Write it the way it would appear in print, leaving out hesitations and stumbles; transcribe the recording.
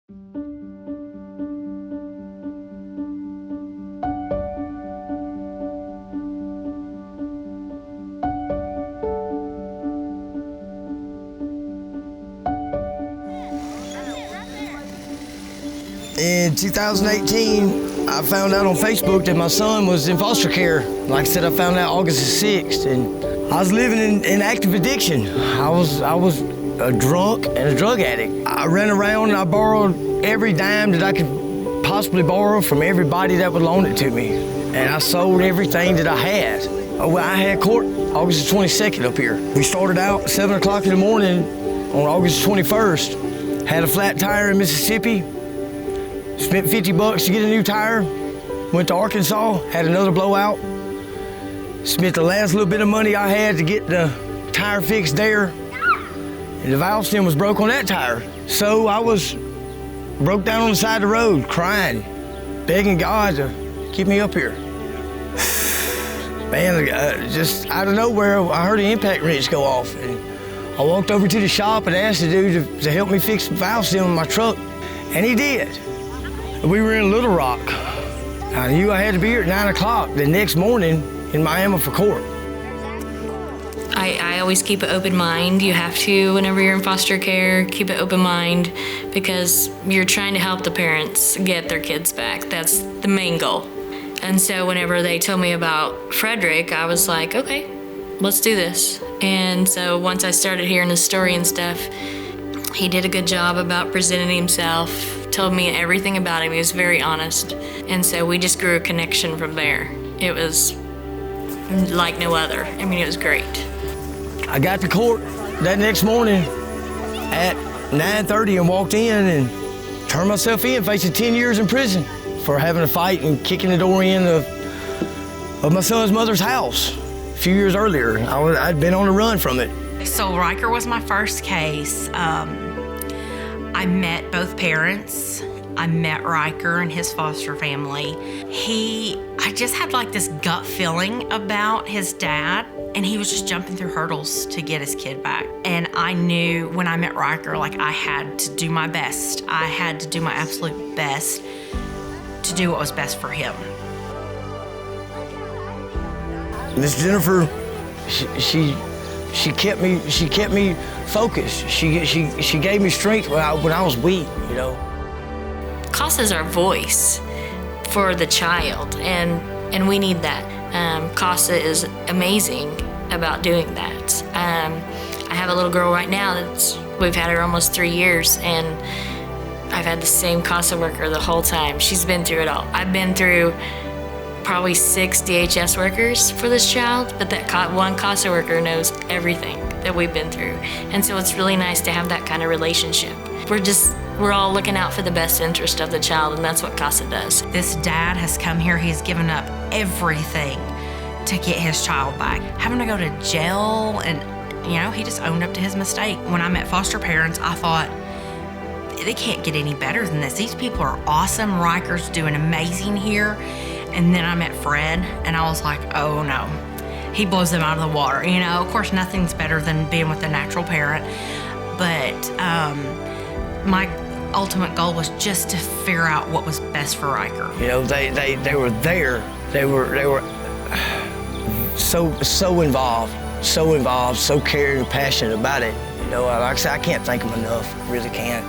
In 2018, I found out on Facebook that my son was in foster care. Like I said, I found out August the 6th, and I was living in active addiction. I was a drunk and a drug addict. I ran around and I borrowed every dime that I could possibly borrow from everybody that would loan it to me. And I sold everything that I had. Well, I had court August the 22nd up here. We started out at 7 o'clock in the morning on August the 21st. Had a flat tire in Mississippi. Spent $50 to get a new tire. Went to Arkansas, had another blowout. Spent the last little bit of money I had to get the tire fixed there. And the valve stem was broke on that tire. So I was broke down on the side of the road, crying, begging God to keep me up here. Man, just out of nowhere, I heard the impact wrench go off. And I walked over to the shop and asked the dude to help me fix the valve stem in my truck. And he did. We were in Little Rock. I knew I had to be here at 9 o'clock the next morning in Miami for court. I always keep an open mind. You have to, whenever you're in foster care, keep an open mind because you're trying to help the parents get their kids back. That's the main goal. And so whenever they told me about Frederick, I was like, okay, let's do this. And so once I started hearing the story and stuff, he did a good job about presenting himself, told me everything about him. He was very honest. And so we just grew a connection from there. It was like no other. I mean, it was great. I got to court that next morning at 9:30 and walked in and turned myself in, facing 10 years in prison for having a fight and kicking the door in of my son's mother's house a few years earlier. I'd been on the run from it. So Riker was my first case. I met both parents. I met Riker and his foster family. I just had like this gut feeling about his dad, and he was just jumping through hurdles to get his kid back. And I knew when I met Riker, like I had to do my best. I had to do my absolute best to do what was best for him. Miss Jennifer, she kept me focused. She gave me strength when I was weak, you know. CASA is our voice for the child, and we need that. CASA is amazing about doing that. I have a little girl right now we've had her almost 3 years, and I've had the same CASA worker the whole time. She's been through it all. I've been through probably 6 DHS workers for this child, but that one CASA worker knows everything that we've been through. And so it's really nice to have that kind of relationship. We're all looking out for the best interest of the child, and that's what CASA does. This dad has come here, he's given up everything to get his child back. Having to go to jail, and you know, he just owned up to his mistake. When I met foster parents, I thought, they can't get any better than this. These people are awesome. Riker's doing amazing here. And then I met Fred, and I was like, oh no. He blows them out of the water. You know, of course, nothing's better than being with a natural parent. But my ultimate goal was just to figure out what was best for Riker. You know, they were there. They were so involved, so caring and passionate about it. You know, like I said, I can't thank them enough. I really can't.